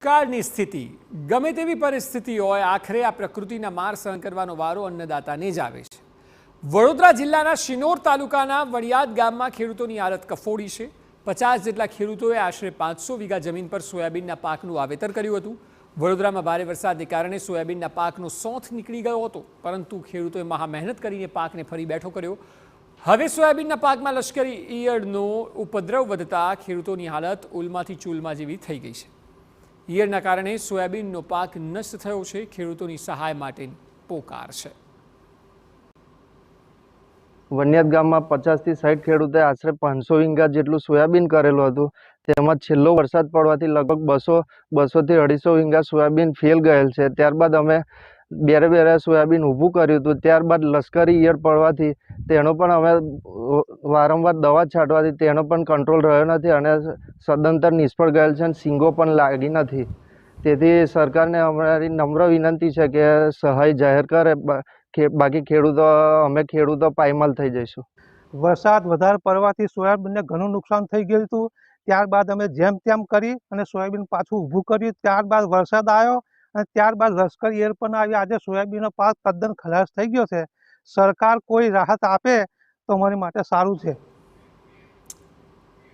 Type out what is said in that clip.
દુષ્કાળની સ્થિતિ ગમે તેવી પરિસ્થિતિ હોય આખરે આ પ્રકૃતિના માર સહન કરવાનો વારો અન્નદાતાને જ આવે છે। વડોદરા જિલ્લાના શિનોર તાલુકાના વડિયાદ ગામમાં ખેડૂતોની હાલત કફોડી છે। 50 જેટલા ખેડૂતોએ આશરે 500 વીઘા જમીન પર સોયાબીનના પાકનું વાવેતર કર્યું હતું। વડોદરામાં ભારે વરસાદને કારણે સોયાબીનના પાકનો સોંથ નીકળી ગયો હતો, પરંતુ ખેડૂતોએ મહા મહેનત કરીને પાકને ફરી બેઠો કર્યો। હવે સોયાબીનના પાકમાં લશ્કરી ઈયળનો ઉપદ્રવ વધતા ખેડૂતોની હાલત ઉલમાંથી ચૂલમાં જેવી થઈ ગઈ છે। ઈયળના કારણે સોયાબીનનો પાક નષ્ટ થયો છે। ખેડૂતોની સહાય માટેની પોકાર છે। વડિયાદ ગામમાં 50 થી 60 ખેડૂતોએ આશરે 500 વીઘા જેટલું સોયાબીન કરેલું હતું। તેમાં છેલ્લો વરસાદ પડવાથી લગભગ 200 થી 250 વીઘા સોયાબીન ફેલ ગયેલ છે। ત્યારબાદ અમે બેરે સોયાબીન ઊભું કર્યું હતું। ત્યારબાદ લશ્કરી ઈયળ પડવાથી તેનો પણ અમે વારંવાર દવા છાંટવાથી તેનો પણ કંટ્રોલ રહ્યો નથી અને સદંતર નિષ્ફળ ગયેલ છે અને શીંગો પણ લાગી નથી। તેથી સરકારને અમારી નમ્ર વિનંતી છે કે સહાય જાહેર કરે, બાકી અમે ખેડૂતો પાયમાલ થઈ જઈશું। વરસાદ વધારે પડવાથી સોયાબીનને ઘણું નુકસાન થઈ ગયું હતું। ત્યારબાદ અમે જેમ તેમ કરી અને સોયાબીન પાછું ઊભું કર્યું। ત્યારબાદ વરસાદ આવ્યો અને ત્યારબાદ લશ્કરી ઈયળ પણ આવી। આજે સોયાબીનનો પાક તદ્દન ખલાસ થઈ ગયો છે। સરકાર કોઈ રાહત આપે તો અમારી માટે સારું છે।